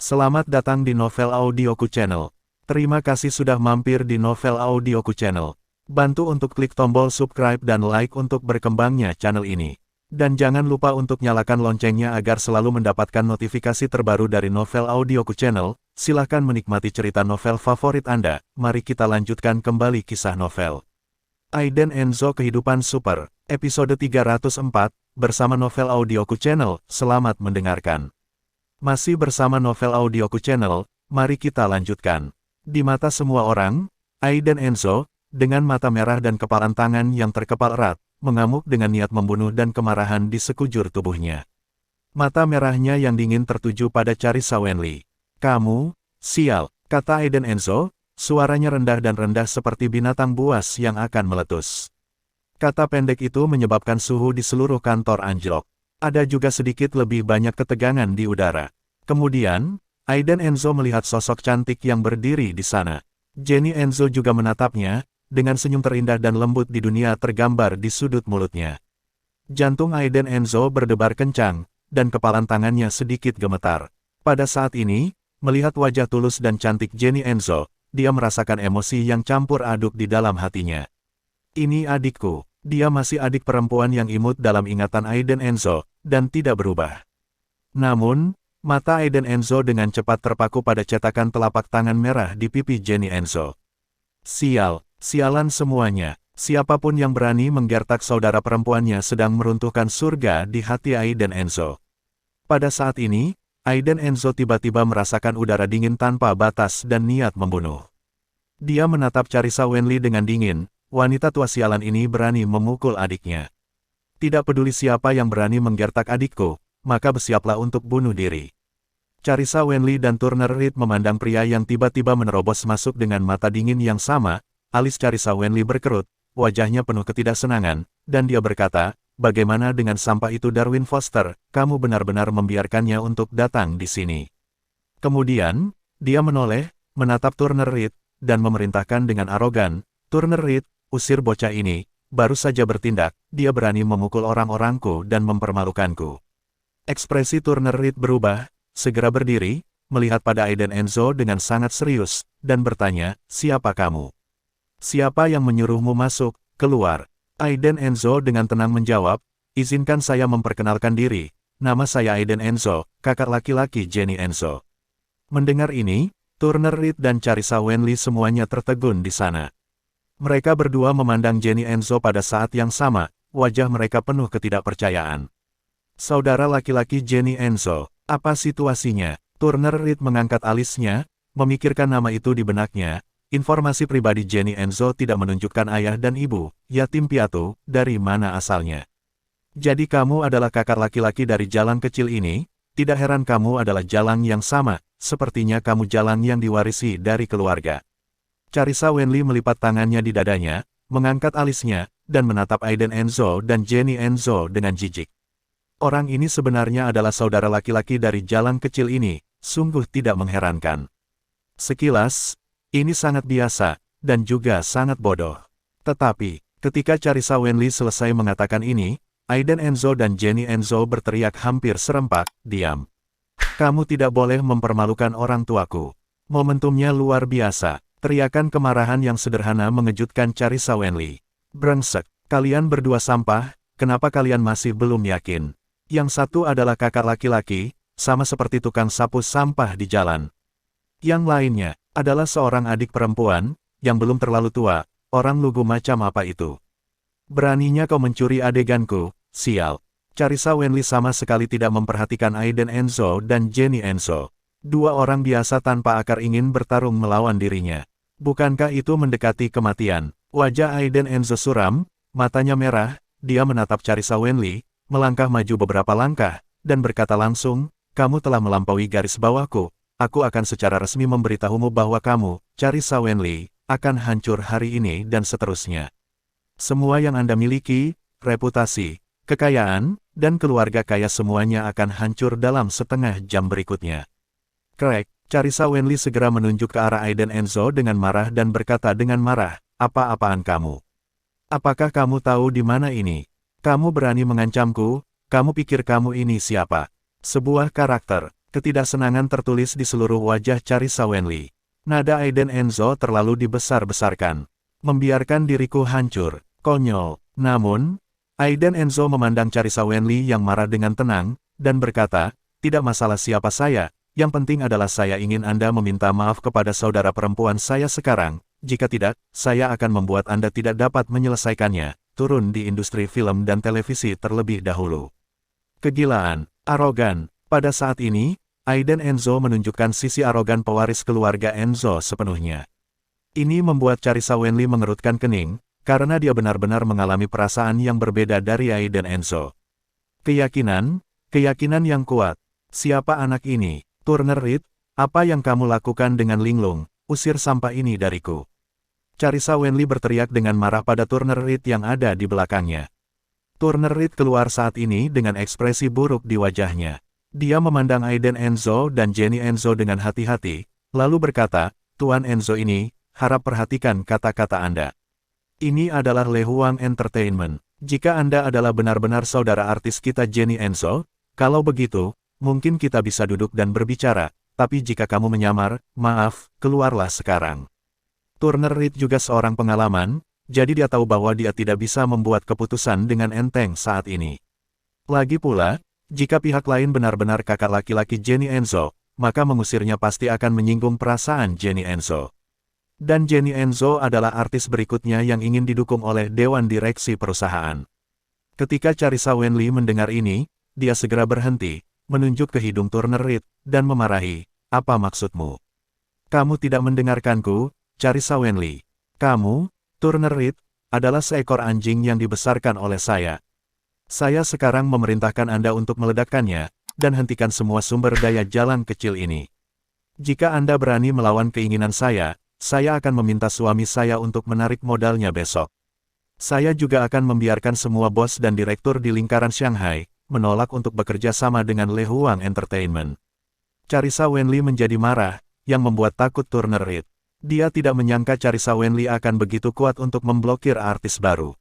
Selamat datang di Novel Audioku Channel. Terima kasih sudah mampir di Novel Audioku Channel. Bantu untuk klik tombol subscribe dan like untuk berkembangnya channel ini. Dan jangan lupa untuk nyalakan loncengnya agar selalu mendapatkan notifikasi terbaru dari Novel Audioku Channel. Silahkan menikmati cerita novel favorit Anda. Mari kita lanjutkan kembali kisah novel Aiden Enzo Kehidupan Super, episode 304, bersama Novel Audioku Channel. Selamat mendengarkan. Masih bersama Novel Audioku Channel, mari kita lanjutkan. Di mata semua orang, Aiden Enzo, dengan mata merah dan kepalan tangan yang terkepal erat, mengamuk dengan niat membunuh dan kemarahan di sekujur tubuhnya. Mata merahnya yang dingin tertuju pada Charissa Wenli. "Kamu, sial," kata Aiden Enzo, suaranya rendah dan rendah seperti binatang buas yang akan meletus. Kata pendek itu menyebabkan suhu di seluruh kantor anjlok. Ada juga sedikit lebih banyak ketegangan di udara. Kemudian, Aiden Enzo melihat sosok cantik yang berdiri di sana. Jenny Enzo juga menatapnya, dengan senyum terindah dan lembut di dunia tergambar di sudut mulutnya. Jantung Aiden Enzo berdebar kencang, dan kepalan tangannya sedikit gemetar. Pada saat ini, melihat wajah tulus dan cantik Jenny Enzo, dia merasakan emosi yang campur aduk di dalam hatinya. Ini adikku. Dia masih adik perempuan yang imut dalam ingatan Aiden Enzo, dan tidak berubah. Namun, mata Aiden Enzo dengan cepat terpaku pada cetakan telapak tangan merah di pipi Jenny Enzo. Sialan semuanya. Siapapun yang berani menggertak saudara perempuannya sedang meruntuhkan surga di hati Aiden Enzo. Pada saat ini, Aiden Enzo tiba-tiba merasakan udara dingin tanpa batas dan niat membunuh. Dia menatap Charissa Wenli dengan dingin. Wanita tua sialan ini berani memukul adiknya. Tidak peduli siapa yang berani menggertak adikku, maka bersiaplah untuk bunuh diri. Charissa Wenli dan Turner Reed memandang pria yang tiba-tiba menerobos masuk dengan mata dingin yang sama. Alis Charissa Wenli berkerut, wajahnya penuh ketidaksenangan, dan dia berkata, "Bagaimana dengan sampah itu Darwin Foster? Kamu benar-benar membiarkannya untuk datang di sini." Kemudian, dia menoleh, menatap Turner Reed, dan memerintahkan dengan arogan, "Turner Reed, usir bocah ini, baru saja bertindak, dia berani memukul orang-orangku dan mempermalukanku." Ekspresi Turner Reed berubah, segera berdiri, melihat pada Aiden Enzo dengan sangat serius, dan bertanya, "Siapa kamu? Siapa yang menyuruhmu masuk? Keluar." Aiden Enzo dengan tenang menjawab, "Izinkan saya memperkenalkan diri, nama saya Aiden Enzo, kakak laki-laki Jenny Enzo." Mendengar ini, Turner Reed dan Charissa Wenli semuanya tertegun di sana. Mereka berdua memandang Jenny Enzo pada saat yang sama, wajah mereka penuh ketidakpercayaan. "Saudara laki-laki Jenny Enzo, apa situasinya?" Turner Reed mengangkat alisnya, memikirkan nama itu di benaknya. Informasi pribadi Jenny Enzo tidak menunjukkan ayah dan ibu, yatim piatu, dari mana asalnya. "Jadi kamu adalah kakak laki-laki dari jalang kecil ini? Tidak heran kamu adalah jalang yang sama, sepertinya kamu jalang yang diwarisi dari keluarga." Charissa Wenli melipat tangannya di dadanya, mengangkat alisnya, dan menatap Aiden Enzo dan Jenny Enzo dengan jijik. Orang ini sebenarnya adalah saudara laki-laki dari jalang kecil ini, sungguh tidak mengherankan. Sekilas, ini sangat biasa, dan juga sangat bodoh. Tetapi, ketika Charissa Wenli selesai mengatakan ini, Aiden Enzo dan Jenny Enzo berteriak hampir serempak, "Diam! Kamu tidak boleh mempermalukan orang tuaku." Momentumnya luar biasa. Teriakan kemarahan yang sederhana mengejutkan Charissa Wenli. "Brengsek, kalian berdua sampah, kenapa kalian masih belum yakin? Yang satu adalah kakak laki-laki, sama seperti tukang sapu sampah di jalan. Yang lainnya, adalah seorang adik perempuan, yang belum terlalu tua, orang lugu macam apa itu? Beraninya kau mencuri adeganku, sial." Charissa Wenli sama sekali tidak memperhatikan Aiden Enzo dan Jenny Enzo. Dua orang biasa tanpa akar ingin bertarung melawan dirinya. Bukankah itu mendekati kematian? Wajah Aiden Enzo suram, matanya merah, dia menatap Charissa Wenli, melangkah maju beberapa langkah, dan berkata langsung, "Kamu telah melampaui garis bawahku, aku akan secara resmi memberitahumu bahwa kamu, Charissa Wenli, akan hancur hari ini dan seterusnya. Semua yang Anda miliki, reputasi, kekayaan, dan keluarga kaya semuanya akan hancur dalam setengah jam berikutnya." Krek. Charissa Wenli segera menunjuk ke arah Aiden Enzo dengan marah dan berkata dengan marah, "Apa-apaan kamu? Apakah kamu tahu di mana ini? Kamu berani mengancamku? Kamu pikir kamu ini siapa? Sebuah karakter. Ketidaksenangan tertulis di seluruh wajah Carissa Wenli. Nada Aiden Enzo terlalu dibesar-besarkan. Membiarkan diriku hancur. Konyol. Namun, Aiden Enzo memandang Carissa Wenli yang marah dengan tenang, dan berkata, tidak masalah siapa saya, yang penting adalah saya ingin Anda meminta maaf kepada saudara perempuan saya sekarang, jika tidak, saya akan membuat Anda tidak dapat menyelesaikannya, turun di industri film dan televisi terlebih dahulu. Kegilaan, arogan. Pada saat ini, Aiden Enzo menunjukkan sisi arogan pewaris keluarga Enzo sepenuhnya. Ini membuat Carissa Wenli mengerutkan kening, karena dia benar-benar mengalami perasaan yang berbeda dari Aiden Enzo. Keyakinan yang kuat. Siapa anak ini? Turner Reed, apa yang kamu lakukan dengan linglung? Usir sampah ini dariku. Carissa Wenli berteriak dengan marah pada Turner Reed yang ada di belakangnya. Turner Reed keluar saat ini dengan ekspresi buruk di wajahnya. Dia memandang Aiden Enzo dan Jenny Enzo dengan hati-hati, lalu berkata, Tuan Enzo ini, harap perhatikan kata-kata Anda. Ini adalah Lehuang Entertainment. Jika Anda adalah benar-benar saudara artis kita Jenny Enzo, kalau begitu, mungkin kita bisa duduk dan berbicara, tapi jika kamu menyamar, maaf, keluarlah sekarang. Turner Reed juga seorang pengalaman, jadi dia tahu bahwa dia tidak bisa membuat keputusan dengan enteng saat ini. Lagi pula, jika pihak lain benar-benar kakak laki-laki Jenny Enzo, maka mengusirnya pasti akan menyinggung perasaan Jenny Enzo. Dan Jenny Enzo adalah artis berikutnya yang ingin didukung oleh Dewan Direksi perusahaan. Ketika Carissa Wenli mendengar ini, dia segera berhenti, menunjuk ke hidung Turner Reed, dan memarahi, apa maksudmu? Kamu tidak mendengarkanku, Carissa Wenli. Kamu, Turner Reed, adalah seekor anjing yang dibesarkan oleh saya. Saya sekarang memerintahkan Anda untuk meledakkannya, dan hentikan semua sumber daya jalan kecil ini. Jika Anda berani melawan keinginan saya akan meminta suami saya untuk menarik modalnya besok. Saya juga akan membiarkan semua bos dan direktur di lingkaran Shanghai menolak untuk bekerja sama dengan Lehuang Entertainment. Carissa Wenli menjadi marah, yang membuat takut Turner Reed. Dia tidak menyangka Carissa Wenli akan begitu kuat untuk memblokir artis baru.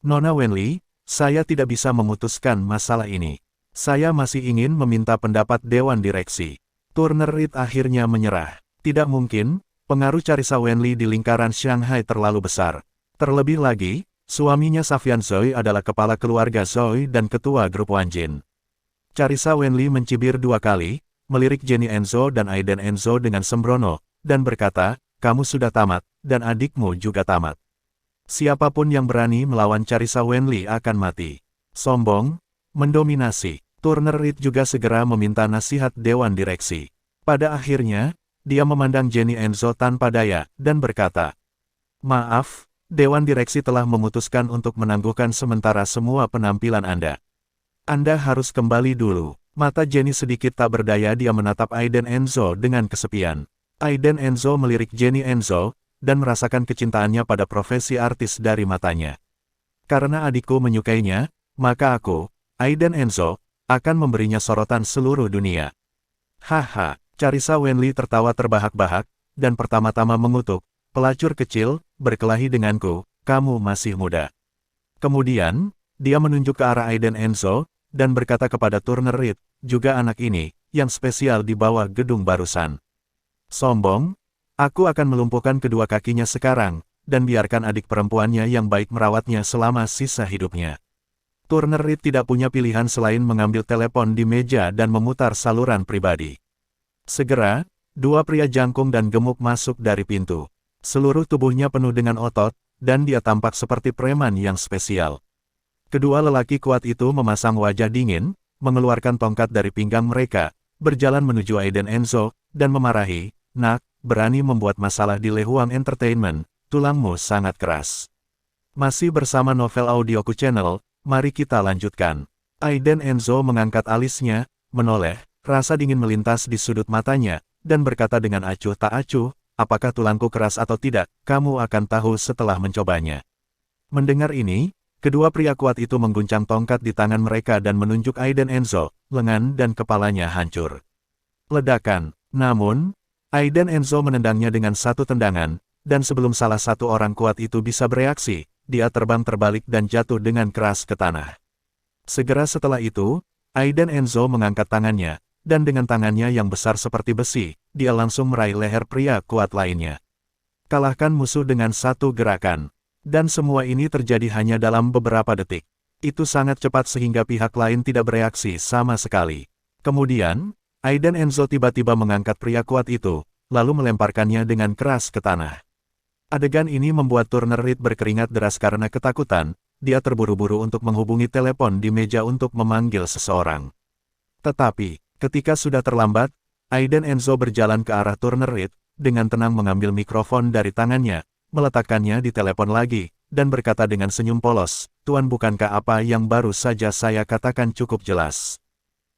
Nona Wenli, saya tidak bisa memutuskan masalah ini. Saya masih ingin meminta pendapat Dewan Direksi. Turner Reed akhirnya menyerah. Tidak mungkin, pengaruh Carissa Wenli di lingkaran Shanghai terlalu besar. Terlebih lagi, suaminya Safian Zoe adalah kepala keluarga Zoe dan ketua grup Wanjin. Carissa Wenli mencibir 2 kali, melirik Jenny Enzo dan Aiden Enzo dengan sembrono, dan berkata, kamu sudah tamat, dan adikmu juga tamat. Siapapun yang berani melawan Carissa Wenli akan mati. Sombong, mendominasi. Turner Reed juga segera meminta nasihat Dewan Direksi. Pada akhirnya, dia memandang Jenny Enzo tanpa daya, dan berkata, maaf, Dewan Direksi telah memutuskan untuk menangguhkan sementara semua penampilan Anda. Anda harus kembali dulu. Mata Jenny sedikit tak berdaya, dia menatap Aiden Enzo dengan kesepian. Aiden Enzo melirik Jenny Enzo, dan merasakan kecintaannya pada profesi artis dari matanya. Karena adikku menyukainya, maka aku, Aiden Enzo, akan memberinya sorotan seluruh dunia. Haha, Carissa Wenli tertawa terbahak-bahak, dan pertama-tama mengutuk, pelacur kecil, berkelahi denganku, kamu masih muda. Kemudian, dia menunjuk ke arah Aiden Enzo, dan berkata kepada Turner Reed, juga anak ini, yang spesial di bawah gedung barusan. Sombong, aku akan melumpuhkan kedua kakinya sekarang, dan biarkan adik perempuannya yang baik merawatnya selama sisa hidupnya. Turner Reed tidak punya pilihan selain mengambil telepon di meja dan memutar saluran pribadi. Segera, 2 pria jangkung dan gemuk masuk dari pintu. Seluruh tubuhnya penuh dengan otot, dan dia tampak seperti preman yang spesial. Kedua lelaki kuat itu memasang wajah dingin, mengeluarkan tongkat dari pinggang mereka, berjalan menuju Aiden Enzo, dan memarahi, nak, berani membuat masalah di Lehuang Entertainment, tulangmu sangat keras. Masih bersama Novel Audioku Channel, mari kita lanjutkan. Aiden Enzo mengangkat alisnya, menoleh, rasa dingin melintas di sudut matanya, dan berkata dengan acuh tak acuh, apakah tulangku keras atau tidak, kamu akan tahu setelah mencobanya. Mendengar ini, kedua pria kuat itu mengguncang tongkat di tangan mereka dan menunjuk Aiden Enzo, lengan dan kepalanya hancur. Ledakan, namun, Aiden Enzo menendangnya dengan satu tendangan, dan sebelum salah satu orang kuat itu bisa bereaksi, dia terbang terbalik dan jatuh dengan keras ke tanah. Segera setelah itu, Aiden Enzo mengangkat tangannya, dan dengan tangannya yang besar seperti besi, dia langsung meraih leher pria kuat lainnya. Kalahkan musuh dengan satu gerakan. Dan semua ini terjadi hanya dalam beberapa detik. Itu sangat cepat sehingga pihak lain tidak bereaksi sama sekali. Kemudian, Aiden Enzo tiba-tiba mengangkat pria kuat itu, lalu melemparkannya dengan keras ke tanah. Adegan ini membuat Turner Reed berkeringat deras karena ketakutan. Dia terburu-buru untuk menghubungi telepon di meja untuk memanggil seseorang. Tetapi, ketika sudah terlambat, Aiden Enzo berjalan ke arah Turner Reed, dengan tenang mengambil mikrofon dari tangannya, meletakkannya di telepon lagi, dan berkata dengan senyum polos, "Tuan, bukankah apa yang baru saja saya katakan cukup jelas?"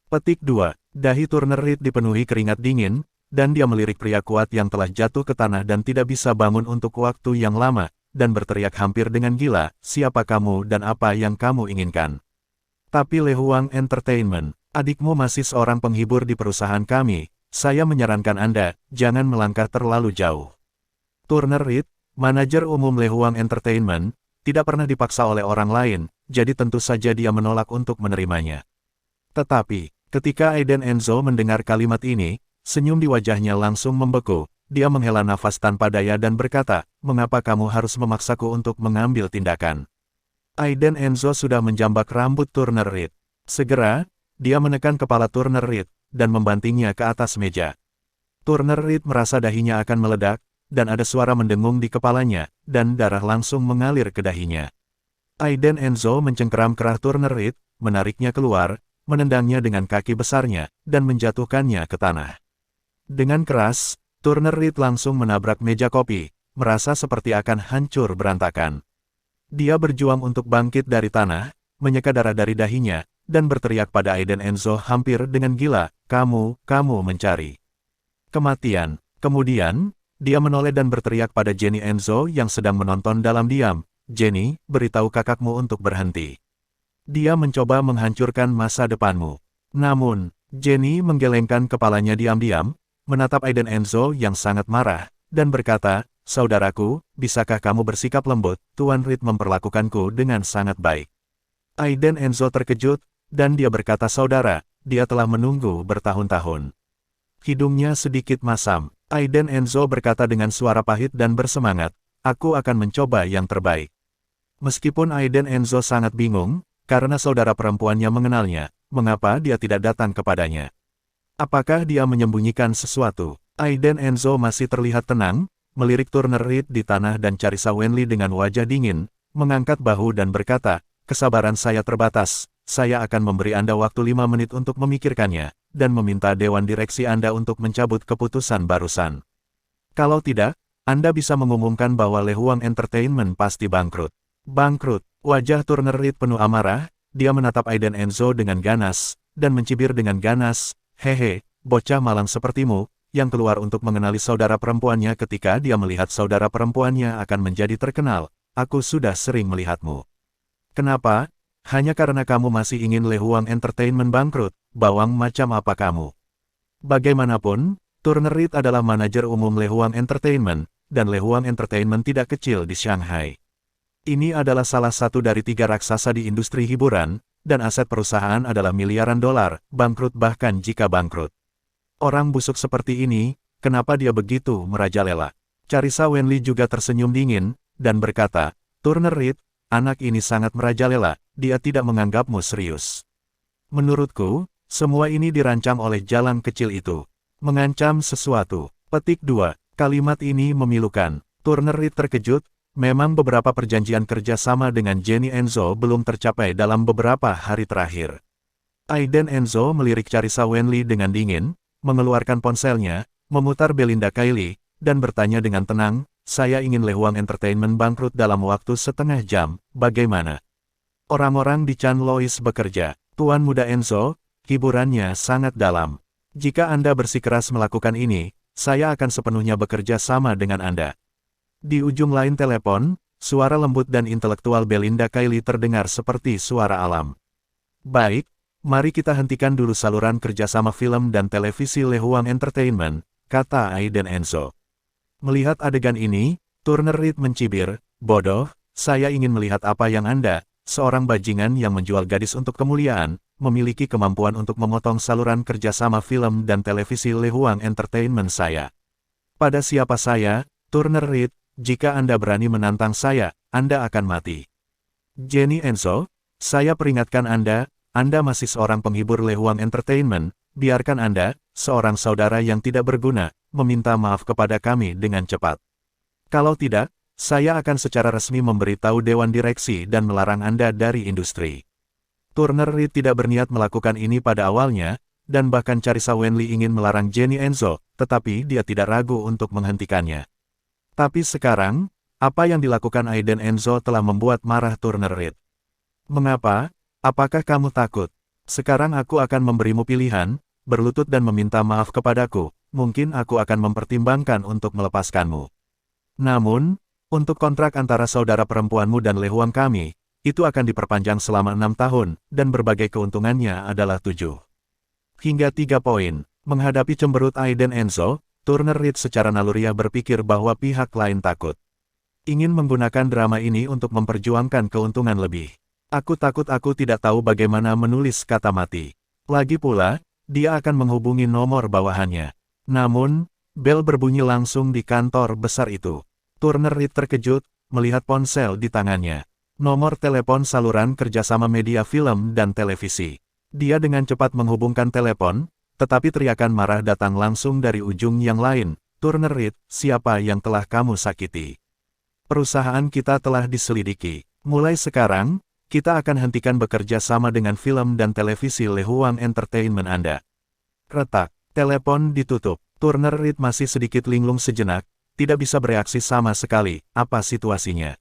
Petik 2. Dahi Turner Reed dipenuhi keringat dingin, dan dia melirik pria kuat yang telah jatuh ke tanah dan tidak bisa bangun untuk waktu yang lama, dan berteriak hampir dengan gila, "Siapa kamu dan apa yang kamu inginkan?" "Tapi Le Huang Entertainment, adikmu masih seorang penghibur di perusahaan kami. Saya menyarankan Anda, jangan melangkah terlalu jauh." Turner Reed, manajer umum Le Huang Entertainment, tidak pernah dipaksa oleh orang lain, jadi tentu saja dia menolak untuk menerimanya. Tetapi, ketika Aiden Enzo mendengar kalimat ini, senyum di wajahnya langsung membeku. Dia menghela nafas tanpa daya dan berkata, "Mengapa kamu harus memaksaku untuk mengambil tindakan?" Aiden Enzo sudah menjambak rambut Turner Reed. Segera, dia menekan kepala Turner Reed, dan membantingnya ke atas meja. Turner Reed merasa dahinya akan meledak, dan ada suara mendengung di kepalanya, dan darah langsung mengalir ke dahinya. Aiden Enzo mencengkeram kerah Turner Reed, menariknya keluar, menendangnya dengan kaki besarnya, dan menjatuhkannya ke tanah. Dengan keras, Turner Reed langsung menabrak meja kopi, merasa seperti akan hancur berantakan. Dia berjuang untuk bangkit dari tanah, menyeka darah dari dahinya, dan berteriak pada Aiden Enzo hampir dengan gila, kamu mencari kematian." Kemudian, dia menoleh dan berteriak pada Jenny Enzo yang sedang menonton dalam diam, "Jenny, beritahu kakakmu untuk berhenti. Dia mencoba menghancurkan masa depanmu." Namun, Jenny menggelengkan kepalanya diam-diam, menatap Aiden Enzo yang sangat marah, dan berkata, "Saudaraku, bisakah kamu bersikap lembut? Tuan Reed memperlakukanku dengan sangat baik." Aiden Enzo terkejut, dan dia berkata, "Saudara, dia telah menunggu bertahun-tahun." Hidungnya sedikit masam. Aiden Enzo berkata dengan suara pahit dan bersemangat, "Aku akan mencoba yang terbaik." Meskipun Aiden Enzo sangat bingung, karena saudara perempuannya mengenalnya, mengapa dia tidak datang kepadanya? Apakah dia menyembunyikan sesuatu? Aiden Enzo masih terlihat tenang, melirik Turner Reed di tanah dan Carissa Wenli dengan wajah dingin, mengangkat bahu dan berkata, "Kesabaran saya terbatas, saya akan memberi Anda waktu 5 menit untuk memikirkannya, dan meminta Dewan Direksi Anda untuk mencabut keputusan barusan. Kalau tidak, Anda bisa mengumumkan bahwa Le Huang Entertainment pasti bangkrut." Bangkrut. Wajah Turner Reed penuh amarah, dia menatap Aiden Enzo dengan ganas, dan mencibir dengan ganas, "Hehe, bocah malang sepertimu, yang keluar untuk mengenali saudara perempuannya ketika dia melihat saudara perempuannya akan menjadi terkenal. Aku sudah sering melihatmu. Kenapa? Hanya karena kamu masih ingin Le Huang Entertainment bangkrut, bawang macam apa kamu?" Bagaimanapun, Turner Reed adalah manajer umum Le Huang Entertainment, dan Le Huang Entertainment tidak kecil di Shanghai. Ini adalah salah satu dari 3 raksasa di industri hiburan, dan aset perusahaan adalah miliaran dolar, bangkrut bahkan jika bangkrut. Orang busuk seperti ini, kenapa dia begitu merajalela? Carissa Wenli juga tersenyum dingin, dan berkata, "Turner Reed, anak ini sangat merajalela, dia tidak menganggapmu serius. Menurutku, semua ini dirancang oleh jalan kecil itu. Mengancam sesuatu." Petik 2. Kalimat ini memilukan. Turner Reed terkejut, memang beberapa perjanjian kerja sama dengan Jenny Enzo belum tercapai dalam beberapa hari terakhir. Aiden Enzo melirik Carissa Wenli dengan dingin, mengeluarkan ponselnya, memutar Belinda Kylie, dan bertanya dengan tenang, "Saya ingin Le Huang Entertainment bangkrut dalam waktu setengah jam, bagaimana?" Orang-orang di Chan Lois bekerja. "Tuan Muda Enzo, hiburannya sangat dalam. Jika Anda bersikeras melakukan ini, saya akan sepenuhnya bekerja sama dengan Anda." Di ujung lain telepon, suara lembut dan intelektual Belinda Kylie terdengar seperti suara alam. "Baik, mari kita hentikan dulu saluran kerjasama film dan televisi Le Huang Entertainment," kata Aiden Enzo. Melihat adegan ini, Turner Reed mencibir, "Bodoh, saya ingin melihat apa yang Anda, seorang bajingan yang menjual gadis untuk kemuliaan, memiliki kemampuan untuk memotong saluran kerjasama film dan televisi Le Huang Entertainment saya. Pada siapa saya, Turner Reed, jika Anda berani menantang saya, Anda akan mati. Jenny Enzo, saya peringatkan Anda masih seorang penghibur Le Huang Entertainment, biarkan Anda, seorang saudara yang tidak berguna, meminta maaf kepada kami dengan cepat. Kalau tidak, saya akan secara resmi memberitahu Dewan Direksi dan melarang Anda dari industri. Turner Reed tidak berniat melakukan ini pada awalnya, dan bahkan Carissa Wenli ingin melarang Jenny Enzo, tetapi dia tidak ragu untuk menghentikannya. Tapi sekarang, apa yang dilakukan Aiden Enzo telah membuat marah Turner Reed. Mengapa? Apakah kamu takut? Sekarang aku akan memberimu pilihan, berlutut dan meminta maaf kepadaku, mungkin aku akan mempertimbangkan untuk melepaskanmu. Namun, untuk kontrak antara saudara perempuanmu dan Le Huang kami, itu akan diperpanjang selama 6 tahun, dan berbagai keuntungannya adalah 7 hingga 3 poin. Menghadapi cemberut Aiden Enzo, Turner Reed secara naluriah berpikir bahwa pihak lain takut. Ingin menggunakan drama ini untuk memperjuangkan keuntungan lebih. Aku takut aku tidak tahu bagaimana menulis kata mati. Lagi pula, dia akan menghubungi nomor bawahannya. Namun, bel berbunyi langsung di kantor besar itu. Turner Reed terkejut, melihat ponsel di tangannya. Nomor telepon saluran kerjasama media film dan televisi. Dia dengan cepat menghubungkan telepon, tetapi teriakan marah datang langsung dari ujung yang lain. Turner Reed, siapa yang telah kamu sakiti? Perusahaan kita telah diselidiki. Mulai sekarang, kita akan hentikan bekerja sama dengan film dan televisi Le Huang Entertainment Anda. Retak, telepon ditutup. Turner Reed masih sedikit linglung sejenak, tidak bisa bereaksi sama sekali. Apa situasinya?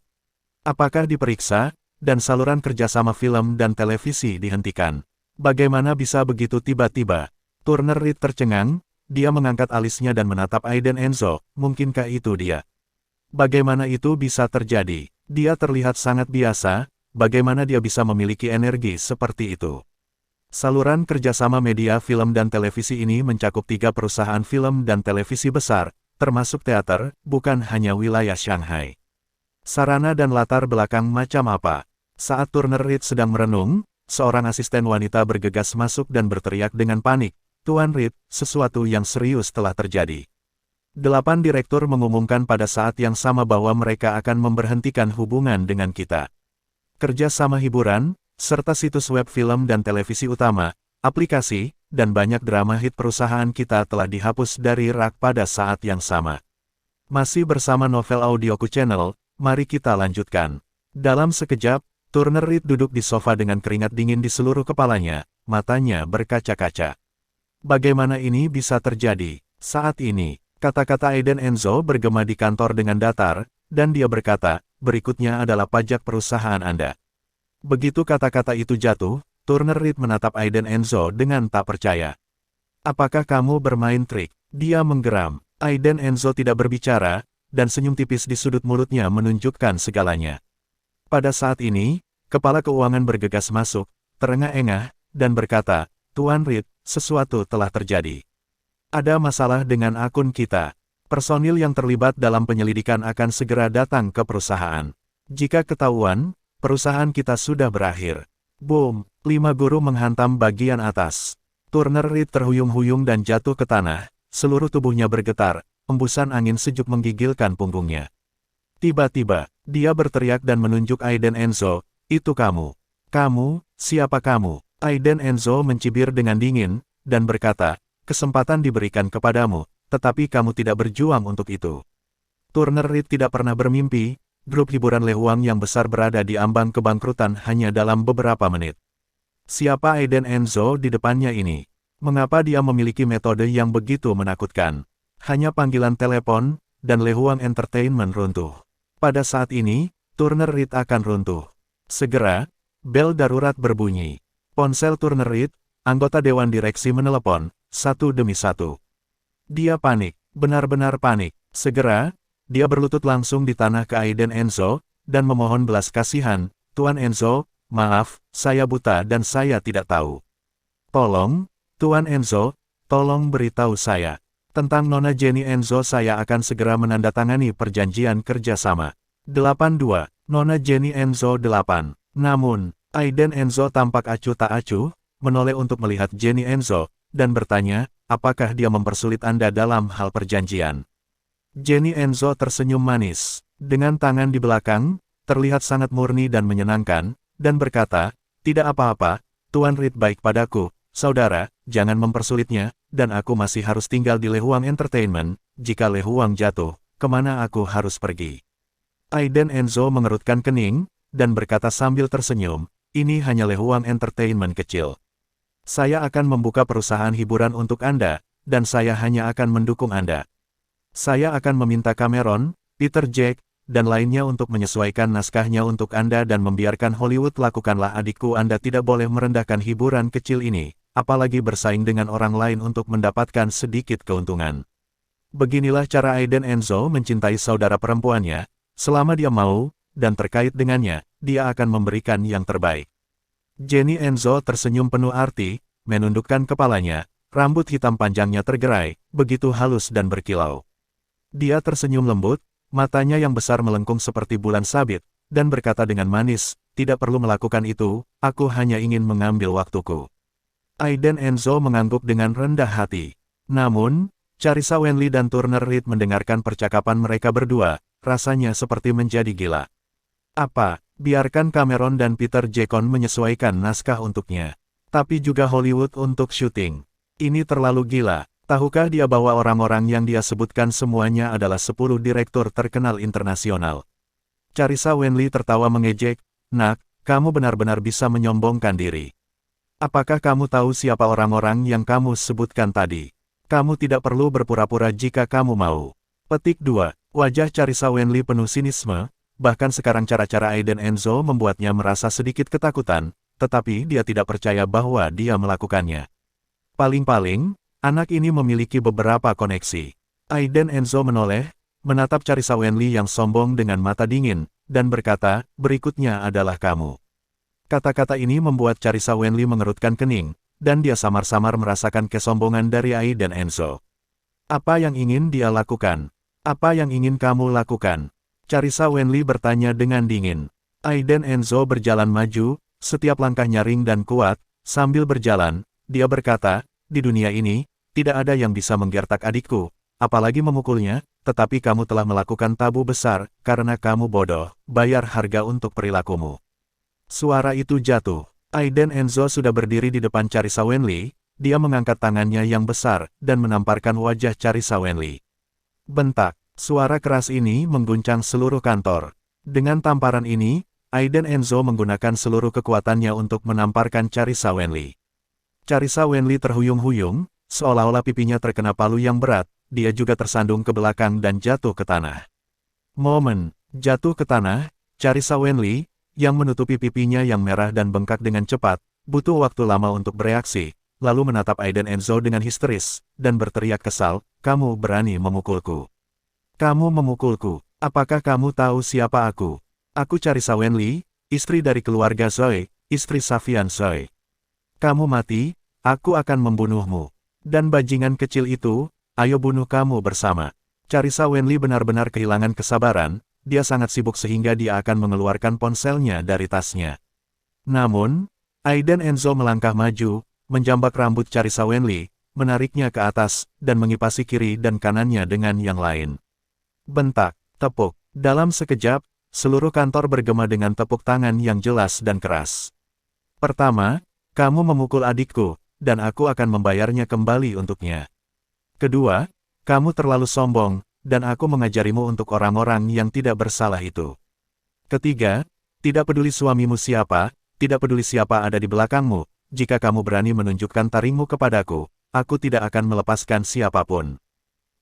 Apakah diperiksa, dan saluran kerjasama film dan televisi dihentikan? Bagaimana bisa begitu tiba-tiba? Turner Reed tercengang, dia mengangkat alisnya dan menatap Aiden Enzo, mungkinkah itu dia? Bagaimana itu bisa terjadi? Dia terlihat sangat biasa, bagaimana dia bisa memiliki energi seperti itu? Saluran kerjasama media film dan televisi ini mencakup 3 perusahaan film dan televisi besar, termasuk teater, bukan hanya wilayah Shanghai. Sarana dan latar belakang macam apa? Saat Turner Reed sedang merenung, seorang asisten wanita bergegas masuk dan berteriak dengan panik, "Tuan Reed, sesuatu yang serius telah terjadi." 8 direktur mengumumkan pada saat yang sama bahwa mereka akan memberhentikan hubungan dengan kita. Kerja sama hiburan, serta situs web film dan televisi utama, aplikasi, dan banyak drama hit perusahaan kita telah dihapus dari rak pada saat yang sama. Masih bersama Novel Audioku Channel, mari kita lanjutkan. Dalam sekejap, Turner Reed duduk di sofa dengan keringat dingin di seluruh kepalanya, matanya berkaca-kaca. Bagaimana ini bisa terjadi? Saat ini, kata-kata Aiden Enzo bergema di kantor dengan datar, dan dia berkata, berikutnya adalah pajak perusahaan Anda. Begitu kata-kata itu jatuh, Turner Reed menatap Aiden Enzo dengan tak percaya. Apakah kamu bermain trik? Dia menggeram. Aiden Enzo tidak berbicara, dan senyum tipis di sudut mulutnya menunjukkan segalanya. Pada saat ini, kepala keuangan bergegas masuk, terengah-engah, dan berkata, Tuan Reed, sesuatu telah terjadi. Ada masalah dengan akun kita. Personil yang terlibat dalam penyelidikan akan segera datang ke perusahaan. Jika ketahuan, perusahaan kita sudah berakhir. Boom, 5 guru menghantam bagian atas. Turner Reed terhuyung-huyung dan jatuh ke tanah, seluruh tubuhnya bergetar, embusan angin sejuk menggigilkan punggungnya. Tiba-tiba, dia berteriak dan menunjuk Aiden Enzo, itu kamu. Kamu, siapa kamu? Aiden Enzo mencibir dengan dingin, dan berkata, kesempatan diberikan kepadamu, tetapi kamu tidak berjuang untuk itu. Turner Reed tidak pernah bermimpi, grup hiburan Le Huang yang besar berada di ambang kebangkrutan hanya dalam beberapa menit. Siapa Aiden Enzo di depannya ini? Mengapa dia memiliki metode yang begitu menakutkan? Hanya panggilan telepon, dan Le Huang Entertainment runtuh. Pada saat ini, Turner Reed akan runtuh. Segera, bel darurat berbunyi. Ponsel Turner Reed, anggota Dewan Direksi menelepon, satu demi satu. Dia panik, benar-benar panik. Segera, dia berlutut langsung di tanah ke Aiden Enzo, dan memohon belas kasihan, Tuan Enzo, maaf, saya buta dan saya tidak tahu. Tolong, Tuan Enzo, tolong beritahu saya. Tentang Nona Jenny Enzo saya akan segera menandatangani perjanjian kerjasama. 82, Nona Jenny Enzo 8. Namun, Aiden Enzo tampak acuh tak acuh, menoleh untuk melihat Jenny Enzo, dan bertanya, apakah dia mempersulit Anda dalam hal perjanjian? Jenny Enzo tersenyum manis. Dengan tangan di belakang, terlihat sangat murni dan menyenangkan, dan berkata, tidak apa-apa, Tuan Reed baik padaku, saudara, jangan mempersulitnya, dan aku masih harus tinggal di Lehuang Entertainment, jika Lehuang jatuh, kemana aku harus pergi? Aiden Enzo mengerutkan kening, dan berkata sambil tersenyum, ini hanya Lehuang Entertainment kecil. Saya akan membuka perusahaan hiburan untuk Anda, dan saya hanya akan mendukung Anda. Saya akan meminta Cameron, Peter Jack, dan lainnya untuk menyesuaikan naskahnya untuk Anda dan membiarkan Hollywood lakukanlah adikku. Anda tidak boleh merendahkan hiburan kecil ini, apalagi bersaing dengan orang lain untuk mendapatkan sedikit keuntungan. Beginilah cara Aiden Enzo mencintai saudara perempuannya, selama dia mau, dan terkait dengannya, dia akan memberikan yang terbaik. Jenny Enzo tersenyum penuh arti, menundukkan kepalanya, rambut hitam panjangnya tergerai, begitu halus dan berkilau. Dia tersenyum lembut, matanya yang besar melengkung seperti bulan sabit, dan berkata dengan manis, tidak perlu melakukan itu, aku hanya ingin mengambil waktuku. Aiden Enzo mengangguk dengan rendah hati. Namun, Charissa Wenli dan Turner Reed mendengarkan percakapan mereka berdua, rasanya seperti menjadi gila. Apa, biarkan Cameron dan Peter Jackson menyesuaikan naskah untuknya. Tapi juga Hollywood untuk syuting. Ini terlalu gila. Tahukah dia bahwa orang-orang yang dia sebutkan semuanya adalah 10 direktur terkenal internasional? Charissa Wenli tertawa mengejek, nak, kamu benar-benar bisa menyombongkan diri. Apakah kamu tahu siapa orang-orang yang kamu sebutkan tadi? Kamu tidak perlu berpura-pura jika kamu mau. Petik 2. Wajah Charissa Wenli penuh sinisme, bahkan sekarang cara-cara Aiden Enzo membuatnya merasa sedikit ketakutan, tetapi dia tidak percaya bahwa dia melakukannya. Paling-paling, anak ini memiliki beberapa koneksi. Aiden Enzo menoleh, menatap Charissa Wenli yang sombong dengan mata dingin, dan berkata, berikutnya adalah kamu. Kata-kata ini membuat Charissa Wenli mengerutkan kening, dan dia samar-samar merasakan kesombongan dari Aiden Enzo. Apa yang ingin dia lakukan? Apa yang ingin kamu lakukan? Charissa Wenli bertanya dengan dingin. Aiden Enzo berjalan maju, setiap langkah nyaring dan kuat, sambil berjalan, dia berkata, di dunia ini, tidak ada yang bisa menggertak adikku, apalagi memukulnya, tetapi kamu telah melakukan tabu besar, karena kamu bodoh, bayar harga untuk perilakumu. Suara itu jatuh. Aiden Enzo sudah berdiri di depan Charissa Wenli, dia mengangkat tangannya yang besar, dan menamparkan wajah Charissa Wenli. Bentak. Suara keras ini mengguncang seluruh kantor. Dengan tamparan ini, Aiden Enzo menggunakan seluruh kekuatannya untuk menamparkan Charissa Wenli. Charissa Wenli terhuyung-huyung, seolah-olah pipinya terkena palu yang berat, dia juga tersandung ke belakang dan jatuh ke tanah. Momen jatuh ke tanah, Charissa Wenli, yang menutupi pipinya yang merah dan bengkak dengan cepat, butuh waktu lama untuk bereaksi, lalu menatap Aiden Enzo dengan histeris, dan berteriak kesal, kamu berani memukulku. Kamu memukulku. Apakah kamu tahu siapa aku? Aku Charissa Wenli, istri dari keluarga Zoe, istri Safian Zoe. Kamu mati, aku akan membunuhmu. Dan bajingan kecil itu, ayo bunuh kamu bersama. Charissa Wenli benar-benar kehilangan kesabaran, dia sangat sibuk sehingga dia akan mengeluarkan ponselnya dari tasnya. Namun, Aiden Enzo melangkah maju, menjambak rambut Charissa Wenli, menariknya ke atas, dan mengipasi kiri dan kanannya dengan yang lain. Bentak, tepuk. Dalam sekejap, seluruh kantor bergema dengan tepuk tangan yang jelas dan keras. Pertama, kamu memukul adikku, dan aku akan membayarnya kembali untuknya. Kedua, kamu terlalu sombong, dan aku mengajarimu untuk orang-orang yang tidak bersalah itu. Ketiga, tidak peduli suamimu siapa, tidak peduli siapa ada di belakangmu, jika kamu berani menunjukkan taringmu kepadaku, aku tidak akan melepaskan siapapun.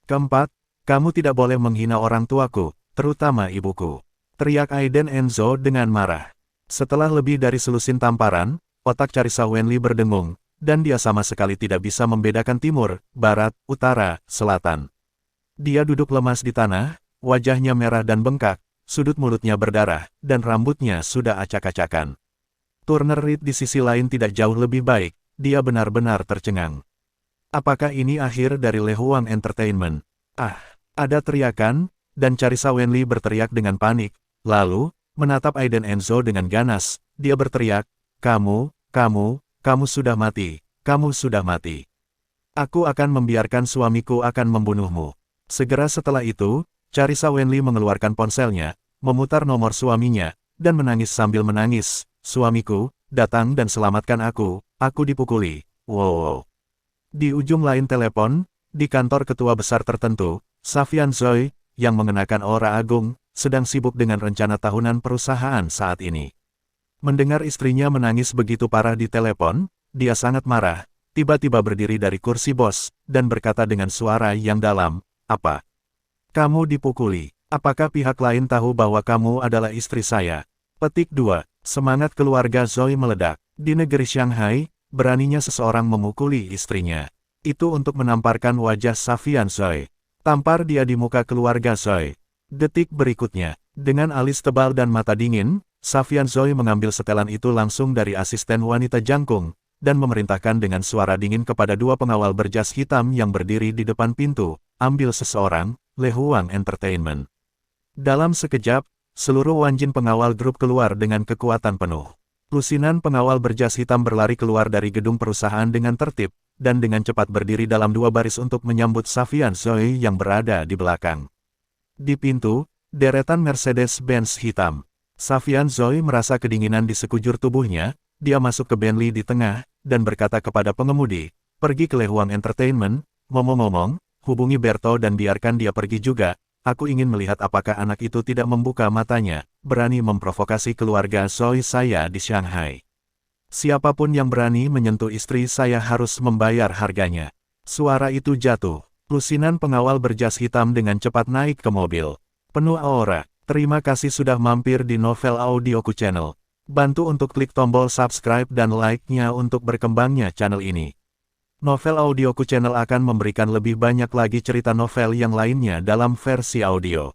Keempat, kamu tidak boleh menghina orang tuaku, terutama ibuku. Teriak Aiden Enzo dengan marah. Setelah lebih dari selusin tamparan, otak Charissa Wenli berdengung, dan dia sama sekali tidak bisa membedakan timur, barat, utara, selatan. Dia duduk lemas di tanah, wajahnya merah dan bengkak, sudut mulutnya berdarah, dan rambutnya sudah acak-acakan. Turner Reed di sisi lain tidak jauh lebih baik, dia benar-benar tercengang. Apakah ini akhir dari Lehuang Entertainment? Ah! Ada teriakan, dan Charissa Wenli berteriak dengan panik, lalu, menatap Aiden Enzo dengan ganas, dia berteriak, kamu sudah mati, kamu sudah mati. Aku akan membiarkan suamiku akan membunuhmu. Segera setelah itu, Carissa Wenli mengeluarkan ponselnya, memutar nomor suaminya, dan menangis sambil menangis, suamiku, datang dan selamatkan aku dipukuli. Wow. Di ujung lain telepon, di kantor ketua besar tertentu, Safian Zoe, yang mengenakan aura agung, sedang sibuk dengan rencana tahunan perusahaan saat ini. Mendengar istrinya menangis begitu parah di telepon, dia sangat marah, tiba-tiba berdiri dari kursi bos, dan berkata dengan suara yang dalam, "Apa? Kamu dipukuli? Apakah pihak lain tahu bahwa kamu adalah istri saya?" Petik 2. Semangat keluarga Zoe meledak. Di negeri Shanghai, beraninya seseorang memukuli istrinya. Itu untuk menamparkan wajah Safian Zoe. Tampar dia di muka keluarga Zoe. Detik berikutnya, dengan alis tebal dan mata dingin, Safian Zoe mengambil setelan itu langsung dari asisten wanita jangkung, dan memerintahkan dengan suara dingin kepada dua pengawal berjas hitam yang berdiri di depan pintu, "Ambil seseorang, Le Huang Entertainment." Dalam sekejap, seluruh wanjin pengawal grup keluar dengan kekuatan penuh. Lusinan pengawal berjas hitam berlari keluar dari gedung perusahaan dengan tertib, dan dengan cepat berdiri dalam dua baris untuk menyambut Safian Zoe yang berada di belakang. Di pintu, deretan Mercedes-Benz hitam. Safian Zoe merasa kedinginan di sekujur tubuhnya, dia masuk ke Bentley di tengah, dan berkata kepada pengemudi, "Pergi ke Le Huang Entertainment, ngomong-ngomong, hubungi Berto dan biarkan dia pergi juga, aku ingin melihat apakah anak itu tidak membuka matanya, berani memprovokasi keluarga Zoe saya di Shanghai. Siapapun yang berani menyentuh istri saya harus membayar harganya." Suara itu jatuh. Lusinan pengawal berjas hitam dengan cepat naik ke mobil. Penuh aura. Terima kasih sudah mampir di Novel Audioku Channel. Bantu untuk klik tombol subscribe dan like-nya untuk berkembangnya channel ini. Novel Audioku Channel akan memberikan lebih banyak lagi cerita novel yang lainnya dalam versi audio.